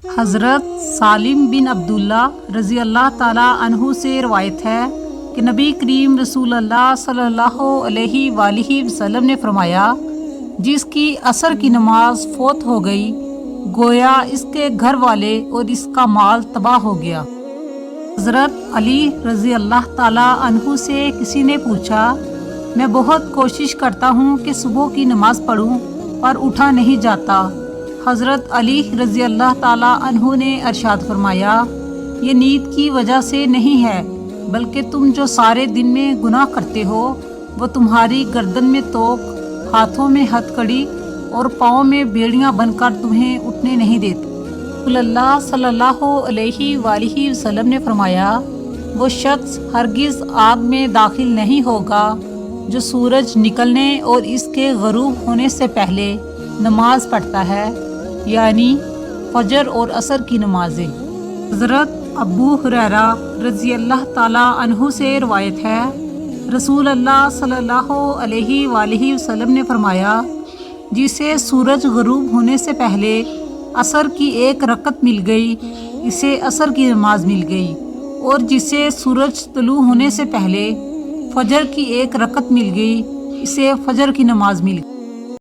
حضرت سالم بن عبداللہ رضی اللہ تعالیٰ عنہ سے روایت ہے کہ نبی کریم رسول اللہ صلی اللہ علیہ وآلہ وسلم نے فرمایا، جس کی عصر کی نماز فوت ہو گئی گویا اس کے گھر والے اور اس کا مال تباہ ہو گیا۔ حضرت علی رضی اللہ تعالیٰ عنہ سے کسی نے پوچھا، میں بہت کوشش کرتا ہوں کہ صبح کی نماز پڑھوں پر اٹھا نہیں جاتا۔ حضرت علی رضی اللہ تعالیٰ عنہ نے ارشاد فرمایا، یہ نیند کی وجہ سے نہیں ہے بلکہ تم جو سارے دن میں گناہ کرتے ہو وہ تمہاری گردن میں توق، ہاتھوں میں ہتھ کڑی اور پاؤں میں بیڑیاں بن کر تمہیں اٹھنے نہیں دیتے۔ رسول اللہ صلی اللہ علیہ وآلہ وسلم نے فرمایا، وہ شخص ہرگز آگ میں داخل نہیں ہوگا جو سورج نکلنے اور اس کے غروب ہونے سے پہلے نماز پڑھتا ہے، یعنی فجر اور عصر کی نمازیں۔ حضرت ابو ہریرہ رضی اللہ تعالیٰ عنہ سے روایت ہے، رسول اللہ صلی اللہ علیہ وآلہ وسلم نے فرمایا، جسے سورج غروب ہونے سے پہلے عصر کی ایک رکعت مل گئی اسے عصر کی نماز مل گئی، اور جسے سورج طلوع ہونے سے پہلے فجر کی ایک رکعت مل گئی اسے فجر کی نماز مل گئی۔